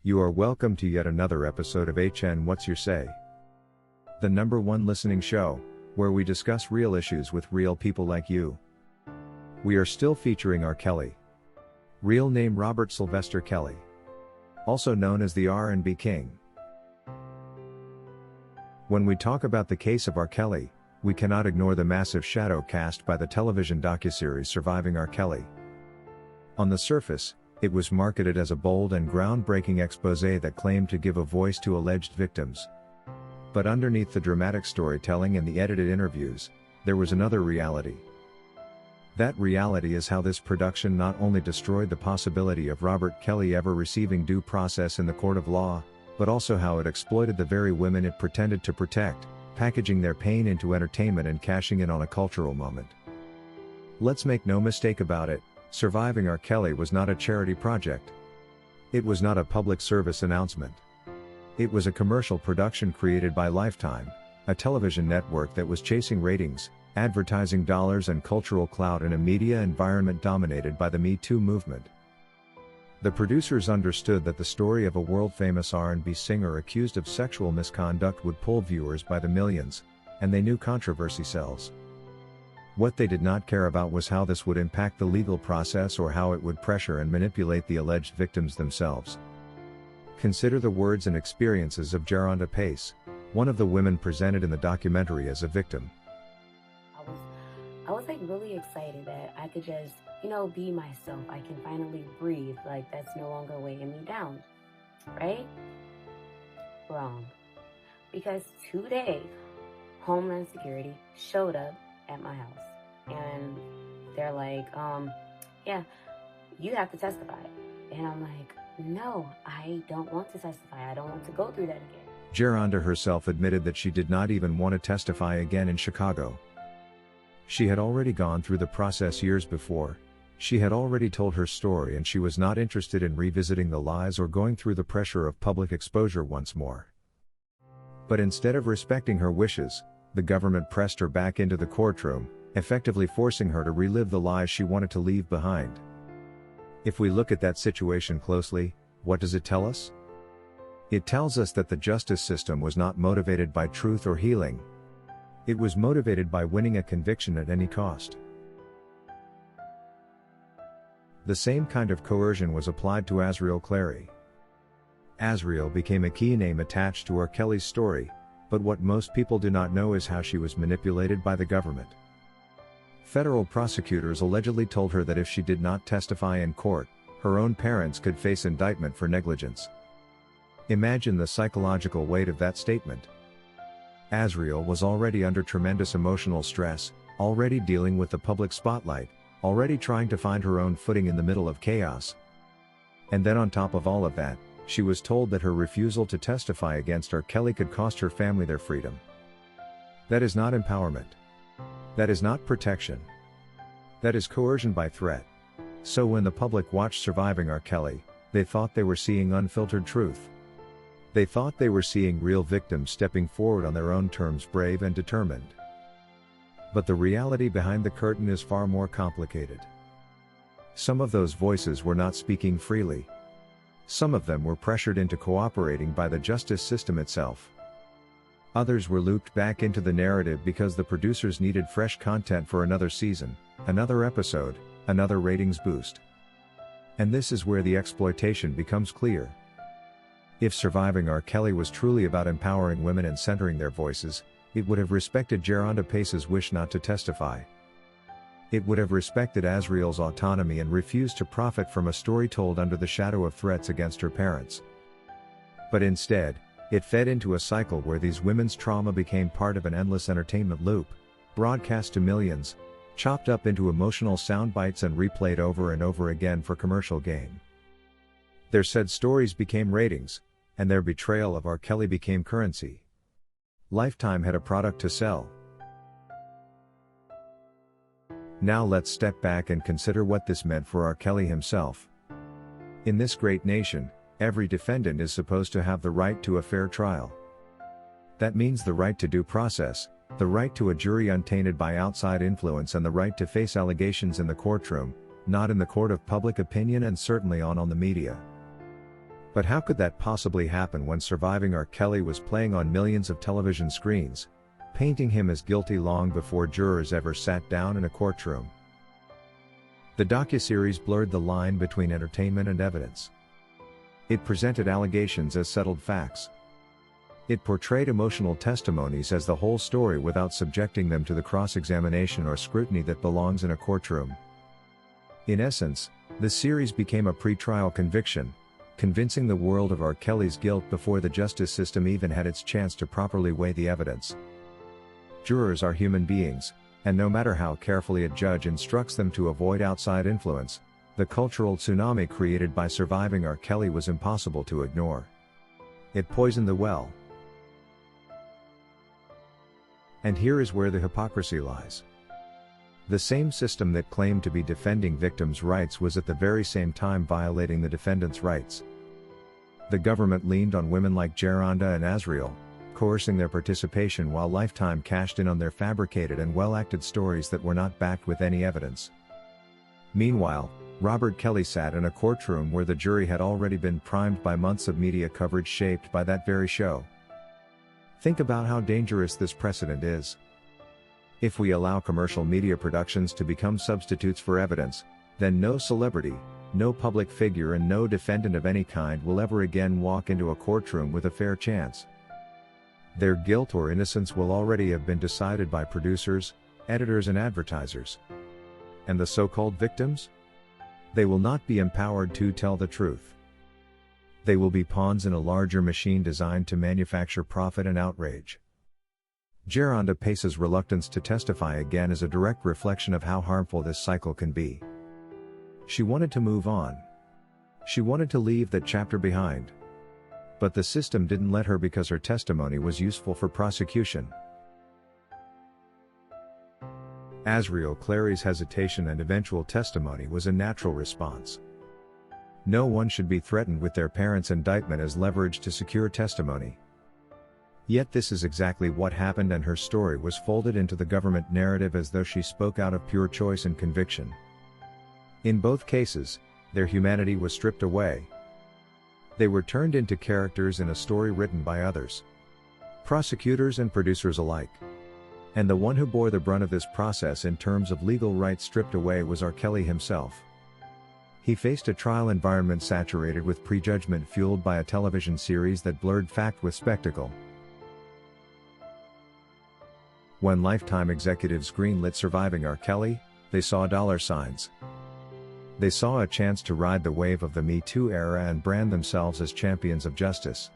You are welcome to yet another episode of HN What's Your Say? The #1 listening show, where we discuss real issues with real people like you. We are still featuring R. Kelly. Real name Robert Sylvester Kelly. Also known as the R&B King. When we talk about the case of R. Kelly, we cannot ignore the massive shadow cast by the television docuseries Surviving R. Kelly. On the surface, it was marketed as a bold and groundbreaking exposé that claimed to give a voice to alleged victims. But underneath the dramatic storytelling and the edited interviews, there was another reality. That reality is how this production not only destroyed the possibility of Robert Kelly ever receiving due process in the court of law, but also how it exploited the very women it pretended to protect, packaging their pain into entertainment and cashing in on a cultural moment. Let's make no mistake about it. Surviving R. Kelly was not a charity project. It was not a public service announcement. It was a commercial production created by Lifetime, a television network that was chasing ratings, advertising dollars and cultural clout in a media environment dominated by the Me Too movement. The producers understood that the story of a world-famous R&B singer accused of sexual misconduct would pull viewers by the millions, and they knew controversy sells. What they did not care about was how this would impact the legal process or how it would pressure and manipulate the alleged victims themselves. Consider the words and experiences of Jerhonda Pace, one of the women presented in the documentary as a victim. I was like really excited that I could just, be myself. I can finally breathe. Like that's no longer weighing me down, right? Wrong. Because today, Homeland Security showed up at my house and they're like, yeah, you have to testify. And I'm like, no, I don't want to testify. I don't want to go through that again. Jerhonda herself admitted that she did not even want to testify again in Chicago. She had already gone through the process years before. She had already told her story and she was not interested in revisiting the lies or going through the pressure of public exposure once more. But instead of respecting her wishes, the government pressed her back into the courtroom, effectively forcing her to relive the lies she wanted to leave behind. If we look at that situation closely, what does it tell us? It tells us that the justice system was not motivated by truth or healing. It was motivated by winning a conviction at any cost. The same kind of coercion was applied to Azriel Clary. Azriel became a key name attached to R. Kelly's story, but what most people do not know is how she was manipulated by the government. Federal prosecutors allegedly told her that if she did not testify in court, her own parents could face indictment for negligence. Imagine the psychological weight of that statement. Azriel was already under tremendous emotional stress, already dealing with the public spotlight, already trying to find her own footing in the middle of chaos. And then on top of all of that, she was told that her refusal to testify against R. Kelly could cost her family their freedom. That is not empowerment. That is not protection. That is coercion by threat. So when the public watched Surviving R. Kelly, they thought they were seeing unfiltered truth. They thought they were seeing real victims stepping forward on their own terms, brave and determined. But the reality behind the curtain is far more complicated. Some of those voices were not speaking freely. Some of them were pressured into cooperating by the justice system itself. Others were looped back into the narrative because the producers needed fresh content for another season, another episode, another ratings boost. And this is where the exploitation becomes clear. If Surviving R. Kelly was truly about empowering women and centering their voices, it would have respected Jerhonda Pace's wish not to testify. It would have respected Azriel's autonomy and refused to profit from a story told under the shadow of threats against her parents. But instead, it fed into a cycle where these women's trauma became part of an endless entertainment loop, broadcast to millions, chopped up into emotional sound bites and replayed over and over again for commercial gain. Their said stories became ratings, and their betrayal of R. Kelly became currency. Lifetime had a product to sell. Now let's step back and consider what this meant for R. Kelly himself. In this great nation, every defendant is supposed to have the right to a fair trial. That means the right to due process, the right to a jury untainted by outside influence, and the right to face allegations in the courtroom, not in the court of public opinion and certainly on the media. But how could that possibly happen when Surviving R. Kelly was playing on millions of television screens, painting him as guilty long before jurors ever sat down in a courtroom? The docuseries blurred the line between entertainment and evidence. It presented allegations as settled facts. It portrayed emotional testimonies as the whole story without subjecting them to the cross-examination or scrutiny that belongs in a courtroom. In essence, the series became a pre-trial conviction, convincing the world of R. Kelly's guilt before the justice system even had its chance to properly weigh the evidence. Jurors are human beings, and no matter how carefully a judge instructs them to avoid outside influence, the cultural tsunami created by Surviving R. Kelly was impossible to ignore. It poisoned the well. And here is where the hypocrisy lies. The same system that claimed to be defending victims' rights was at the very same time violating the defendants' rights. The government leaned on women like Jerhonda and Azriel, coercing their participation while Lifetime cashed in on their fabricated and well-acted stories that were not backed with any evidence. Meanwhile, Robert Kelly sat in a courtroom where the jury had already been primed by months of media coverage shaped by that very show. Think about how dangerous this precedent is. If we allow commercial media productions to become substitutes for evidence, then no celebrity, no public figure and no defendant of any kind will ever again walk into a courtroom with a fair chance. Their guilt or innocence will already have been decided by producers, editors and advertisers. And the so-called victims? They will not be empowered to tell the truth. They will be pawns in a larger machine designed to manufacture profit and outrage. Jerhonda Pace's reluctance to testify again is a direct reflection of how harmful this cycle can be. She wanted to move on. She wanted to leave that chapter behind. But the system didn't let her because her testimony was useful for prosecution. Azriel Clary's hesitation and eventual testimony was a natural response. No one should be threatened with their parents' indictment as leverage to secure testimony. Yet this is exactly what happened, and her story was folded into the government narrative as though she spoke out of pure choice and conviction. In both cases, their humanity was stripped away. They were turned into characters in a story written by others, prosecutors and producers alike. And the one who bore the brunt of this process in terms of legal rights stripped away was R. Kelly himself. He faced a trial environment saturated with prejudgment fueled by a television series that blurred fact with spectacle. When Lifetime executives greenlit Surviving R. Kelly, they saw dollar signs. They saw a chance to ride the wave of the Me Too era and brand themselves as champions of justice.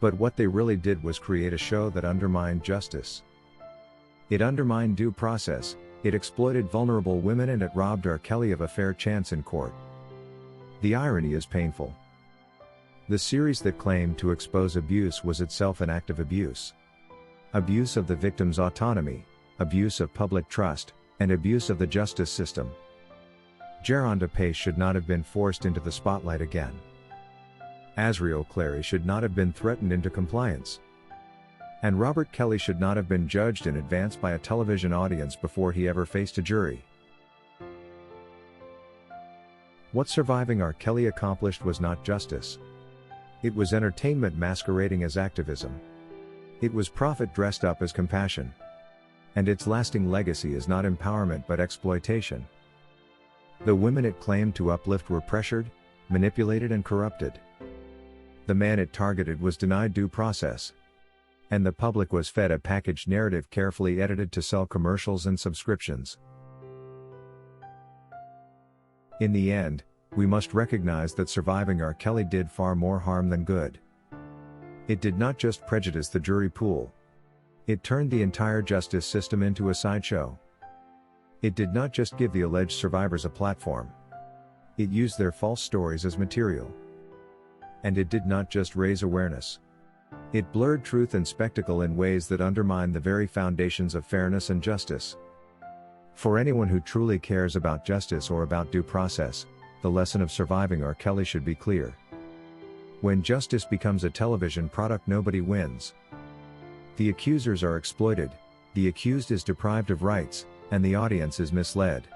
But what they really did was create a show that undermined justice. It undermined due process, it exploited vulnerable women, and it robbed R. Kelly of a fair chance in court. The irony is painful. The series that claimed to expose abuse was itself an act of abuse. Abuse of the victim's autonomy, abuse of public trust, and abuse of the justice system. Jerhonda Pace should not have been forced into the spotlight again. Azriel Clary should not have been threatened into compliance. And Robert Kelly should not have been judged in advance by a television audience before he ever faced a jury. What Surviving R. Kelly accomplished was not justice. It was entertainment masquerading as activism. It was profit dressed up as compassion. And its lasting legacy is not empowerment but exploitation. The women it claimed to uplift were pressured, manipulated and corrupted. The man it targeted was denied due process. And the public was fed a packaged narrative carefully edited to sell commercials and subscriptions. In the end, we must recognize that Surviving R. Kelly did far more harm than good. It did not just prejudice the jury pool. It turned the entire justice system into a sideshow. It did not just give the alleged survivors a platform. It used their false stories as material. And it did not just raise awareness. It blurred truth and spectacle in ways that undermined the very foundations of fairness and justice. For anyone who truly cares about justice or about due process, the lesson of Surviving R. Kelly should be clear. When justice becomes a television product, nobody wins. The accusers are exploited, the accused is deprived of rights, and the audience is misled.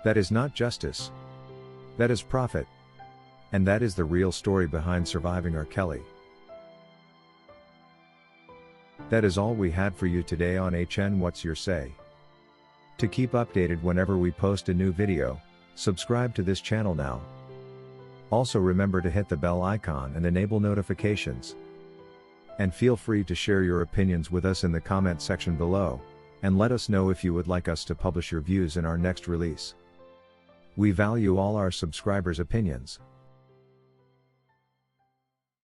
That is not justice. That is profit. And that is the real story behind surviving R. Kelly. That is all we had for you today on HN What's Your Say. To keep updated whenever we post a new video, subscribe to this channel now. Also remember to hit the bell icon and enable notifications. And feel free to share your opinions with us in the comment section below, and let us know if you would like us to publish your views in our next release. We value all our subscribers' opinions.